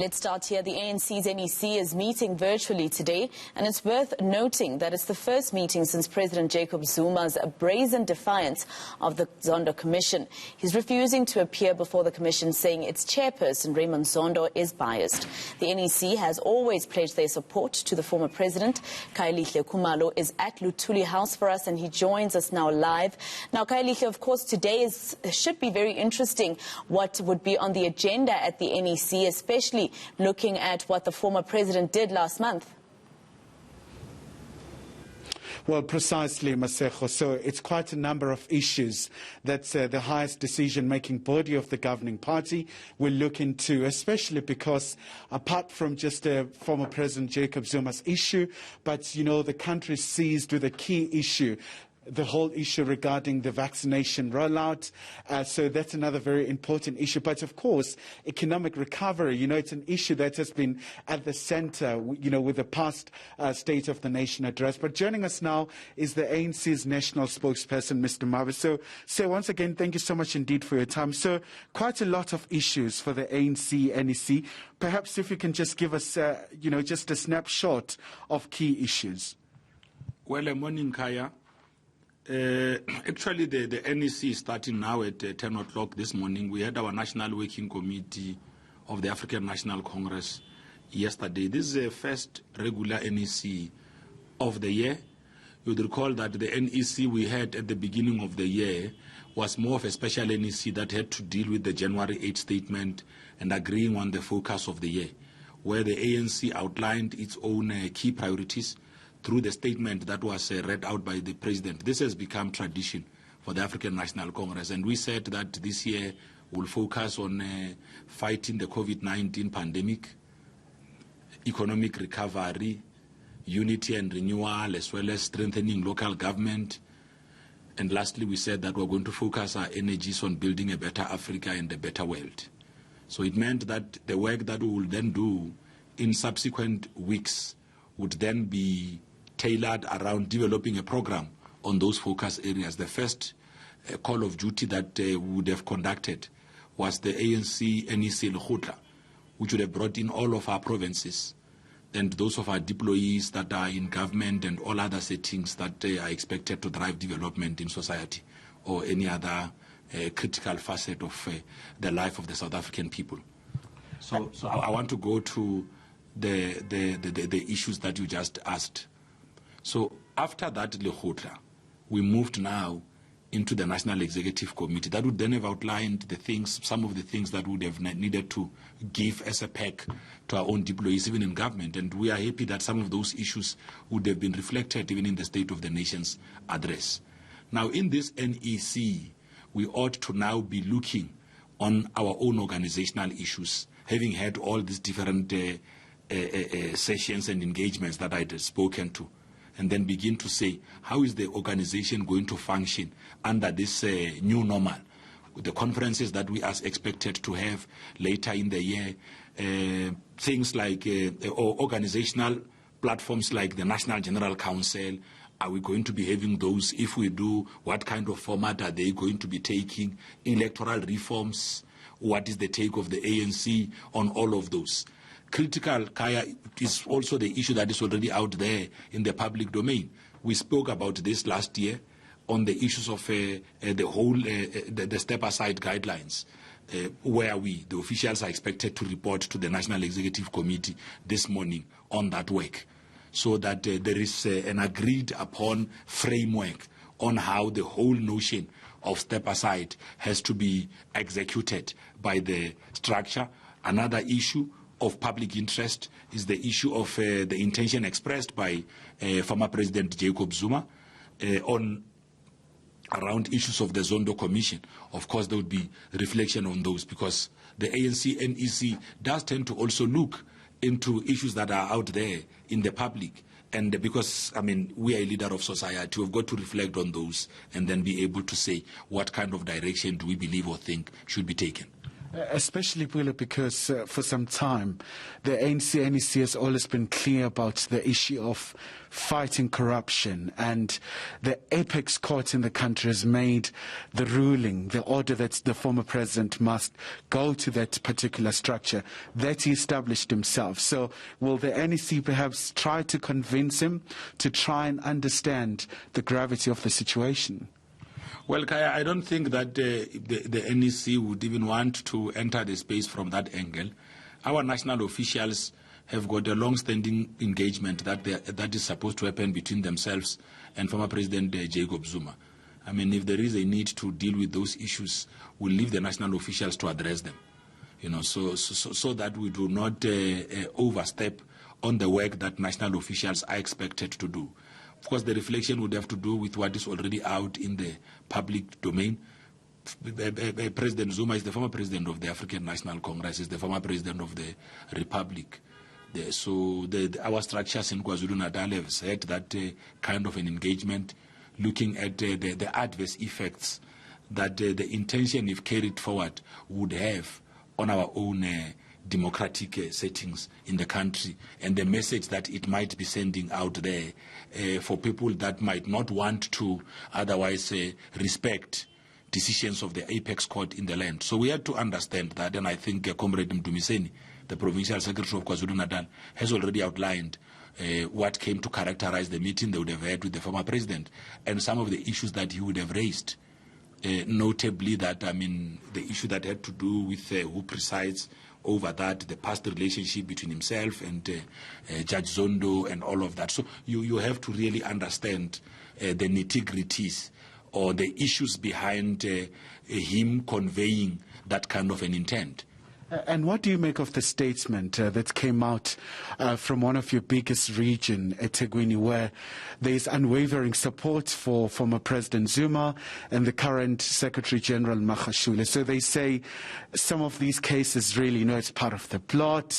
Let's start here. The ANC's NEC is meeting virtually today, and it's worth noting that it's the first meeting since President Jacob Zuma's brazen defiance of the Zondo Commission. He's refusing to appear before the Commission, saying its chairperson, Raymond Zondo, is biased. The NEC has always pledged their support to the former president. Khayalihle Khumalo is at Luthuli House for us, and he joins us now live. Now, Khayalihle, of course, today should be very interesting what would be on the agenda at the NEC, especially looking at what the former president did last month. Well, precisely, Masejo. So it's quite a number of issues that the highest decision-making body of the governing party will look into, especially because apart from just former President Jacob Zuma's issue, but, you know, the country is seized with a key issue, the whole issue regarding the vaccination rollout. So that's another very important issue. But of course, economic recovery, you know, it's an issue that has been at the center, you know, with the past State of the Nation address. But joining us now is the ANC's national spokesperson, Mr. Mabe. So once again, thank you so much indeed for your time. So quite a lot of issues for the ANC NEC. Perhaps if you can just give us, you know, just a snapshot of key issues. Well, morning, Kaya. Actually, the NEC is starting now at 10 o'clock this morning. We had our National Working Committee of the African National Congress yesterday. This is the first regular NEC of the year. You would recall that the NEC we had at the beginning of the year was more of a special NEC that had to deal with the January 8 statement and agreeing on the focus of the year, where the ANC outlined its own key priorities through the statement that was read out by the president. This has become tradition for the African National Congress, and we said that this year we'll focus on fighting the COVID-19 pandemic, economic recovery, unity and renewal, as well as strengthening local government. And lastly, we said that we're going to focus our energies on building a better Africa and a better world. So it meant that the work that we will then do in subsequent weeks would then be tailored around developing a program on those focus areas. The first call of duty that we would have conducted was the ANC NEC Lekgotla, which would have brought in all of our provinces and those of our deployees that are in government and all other settings that are expected to drive development in society or any other critical facet of the life of the South African people. So I want to go to the issues that you just asked. So after that Lekgotla, we moved now into the National Executive Committee. That would then have outlined the things, some of the things that would have needed to give as a pack to our own deployees, even in government. And we are happy that some of those issues would have been reflected even in the State of the Nation's address. Now, in this NEC, we ought to now be looking on our own organizational issues, having had all these different sessions and engagements that I had spoken to, and then begin to say, how is the organization going to function under this new normal? With the conferences that we are expected to have later in the year, things like organizational platforms like the National General Council, are we going to be having those? If we do, what kind of format are they going to be taking? Electoral reforms, what is the take of the ANC on all of those? Critical, Kaya, is also the issue that is already out there in the public domain. We spoke about this last year on the issues of the step-aside guidelines, where the officials are expected to report to the National Executive Committee this morning on that work, so that there is an agreed-upon framework on how the whole notion of step-aside has to be executed by the structure. Another issue of public interest is the issue of the intention expressed by former President Jacob Zuma around issues of the Zondo Commission. Of course, there would be reflection on those, because the ANC NEC does tend to also look into issues that are out there in the public. And because, I mean, we are a leader of society, we've got to reflect on those and then be able to say what kind of direction do we believe or think should be taken. Especially, Pule, because for some time, the ANC NEC has always been clear about the issue of fighting corruption, and the apex court in the country has made the ruling, the order that the former president must go to that particular structure that he established himself. So will the NEC perhaps try to convince him to try and understand the gravity of the situation? Well, Kaya, I don't think that the NEC would even want to enter the space from that angle. Our national officials have got a long-standing engagement that is supposed to happen between themselves and former President Jacob Zuma. I mean, if there is a need to deal with those issues, we'll leave the national officials to address them. So that we do not overstep on the work that national officials are expected to do. Of course, the reflection would have to do with what is already out in the public domain. President Zuma is the former president of the African National Congress, is the former president of the Republic. So our structures in KwaZulu-Natal have said that kind of an engagement, looking at the adverse effects that the intention, if carried forward, would have on our own democratic settings in the country, and the message that it might be sending out there for people that might not want to otherwise respect decisions of the apex court in the land. So we have to understand that, and I think Comrade Mdumiseni, the Provincial Secretary of KwaZulu-Natal, has already outlined what came to characterize the meeting they would have had with the former president and some of the issues that he would have raised. Notably that, I mean, the issue that had to do with who presides over that, the past relationship between himself and Judge Zondo and all of that. So you have to really understand the nitty-gritties or the issues behind him conveying that kind of an intent. And what do you make of the statement that came out from one of your biggest regions, eThekwini, where there is unwavering support for former President Zuma and the current Secretary General Magashule? So they say some of these cases really, it's part of the plot,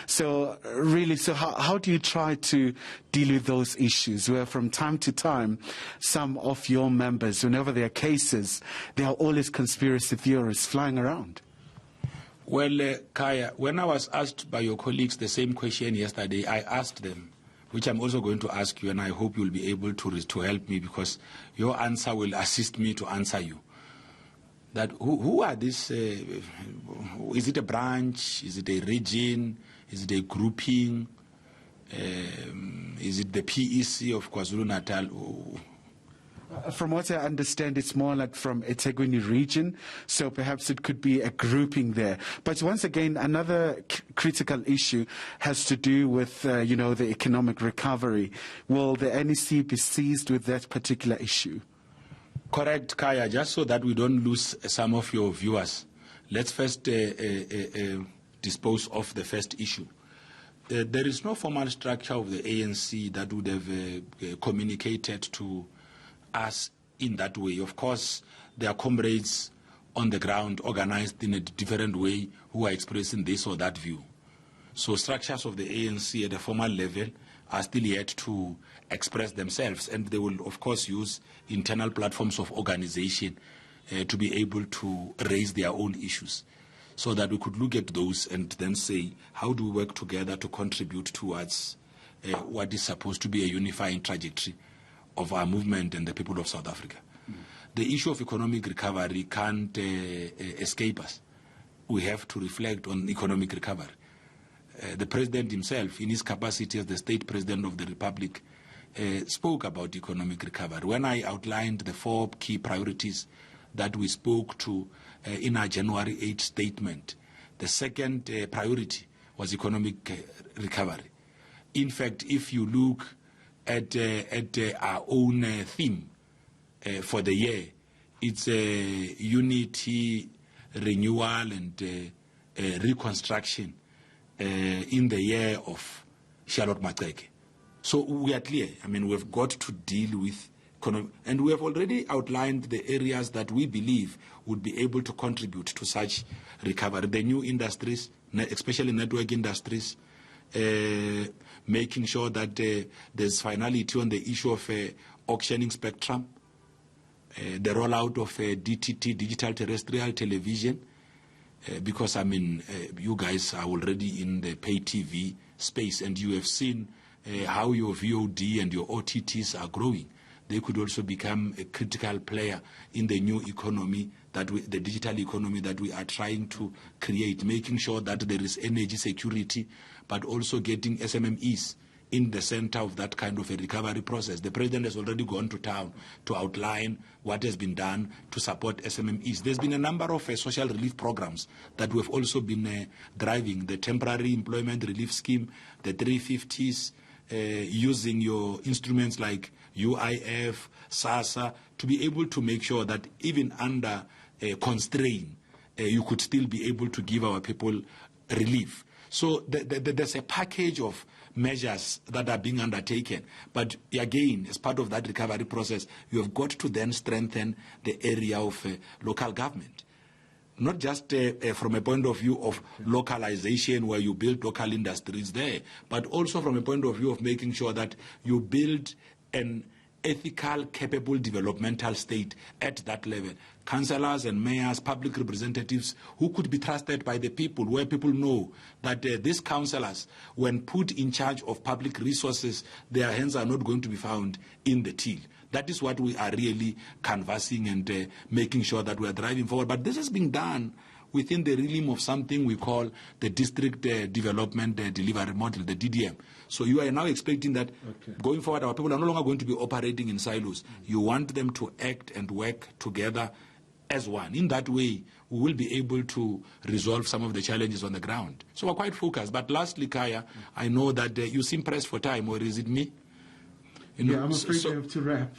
So really, so how do you try to deal with those issues where from time to time, some of your members, whenever there are cases, there are always conspiracy theorists flying around? Well, Kaya, when I was asked by your colleagues the same question yesterday, I asked them, which I'm also going to ask you, and I hope you'll be able to help me, because your answer will assist me to answer you. That who are these? Is it a branch? Is it a region? Is it a grouping? Is it the PEC of KwaZulu-Natal? From what I understand, it's more like from eThekwini region, so perhaps it could be a grouping there. But once again, another critical issue has to do with, the economic recovery. Will the NEC be seized with that particular issue? Correct, Kaya. Just so that we don't lose some of your viewers, let's first dispose of the first issue. There is no formal structure of the ANC that would have communicated to us in that way. Of course, there are comrades on the ground organized in a different way who are expressing this or that view. So structures of the ANC at a formal level are still yet to express themselves, and they will, of course, use internal platforms of organization to be able to raise their own issues, so that we could look at those and then say, how do we work together to contribute towards what is supposed to be a unifying trajectory of our movement and the people of South Africa. The issue of economic recovery can't escape us. We have to reflect on economic recovery. The president himself, in his capacity as the state president of the Republic, spoke about economic recovery. When I outlined the 4 key priorities that we spoke to in our January 8 statement, the second priority was economic recovery. In fact, if you look at our own theme for the year, it's unity, renewal, and reconstruction in the year of Charlotte Maxeke. So we are clear. I mean, we've got to deal with economic, and we have already outlined the areas that we believe would be able to contribute to such recovery. The new industries, especially network industries, making sure that there's finality on the issue of auctioning spectrum, the rollout of DTT, digital terrestrial television, because, I mean, you guys are already in the pay TV space, and you have seen how your VOD and your OTTs are growing. They could also become a critical player in the new economy, the digital economy that we are trying to create, making sure that there is energy security, but also getting SMMEs in the center of that kind of a recovery process. The president has already gone to town to outline what has been done to support SMMEs. There's been a number of social relief programs that we've also been driving, the temporary employment relief scheme, the 350s, using your instruments like UIF, SASA, to be able to make sure that even under constraint, you could still be able to give our people relief. So there's a package of measures that are being undertaken. But again, as part of that recovery process, you have got to then strengthen the area of local government. Not just from a point of view of localization where you build local industries there, but also from a point of view of making sure that you build an ethical, capable developmental state at that level. Councillors and mayors, public representatives who could be trusted by the people, where people know that these councillors, when put in charge of public resources, their hands are not going to be found in the till. That is what we are really canvassing and making sure that we are driving forward. But this is being done within the realm of something we call the District Development Delivery Model, the DDM. So you are now expecting that going forward, our people are no longer going to be operating in silos. You want them to act and work together as one. In that way, we will be able to resolve some of the challenges on the ground. So we're quite focused. But lastly, Kaya, I know that you seem pressed for time, or is it me? You know, yeah, I'm afraid we have to wrap.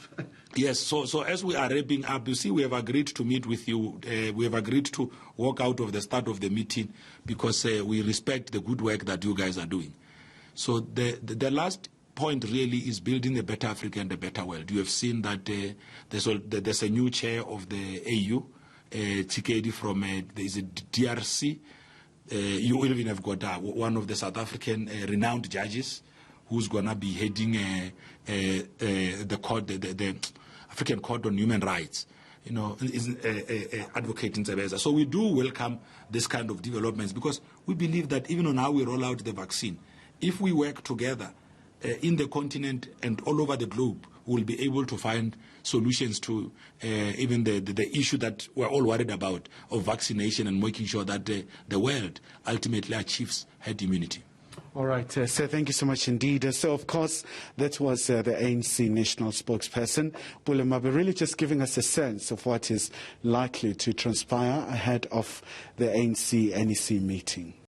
Yes, so as we are wrapping up, you see, we have agreed to meet with you. We have agreed to walk out of the start of the meeting because we respect the good work that you guys are doing. So the last point really is building a better Africa and a better world. You have seen that there's a new chair of the AU, Tsikedi from there's a DRC. You will even have got one of the South African renowned judges who's going to be heading the court, the African Court on Human Rights, you know, is Advocate Ntsebeza. So we do welcome this kind of developments because we believe that even on how we roll out the vaccine, if we work together in the continent and all over the globe, we'll be able to find solutions to even the issue that we're all worried about of vaccination and making sure that the world ultimately achieves herd immunity. All right, so thank you so much indeed. So, of course, that was the ANC national spokesperson, Pule Mabe, really just giving us a sense of what is likely to transpire ahead of the ANC NEC meeting.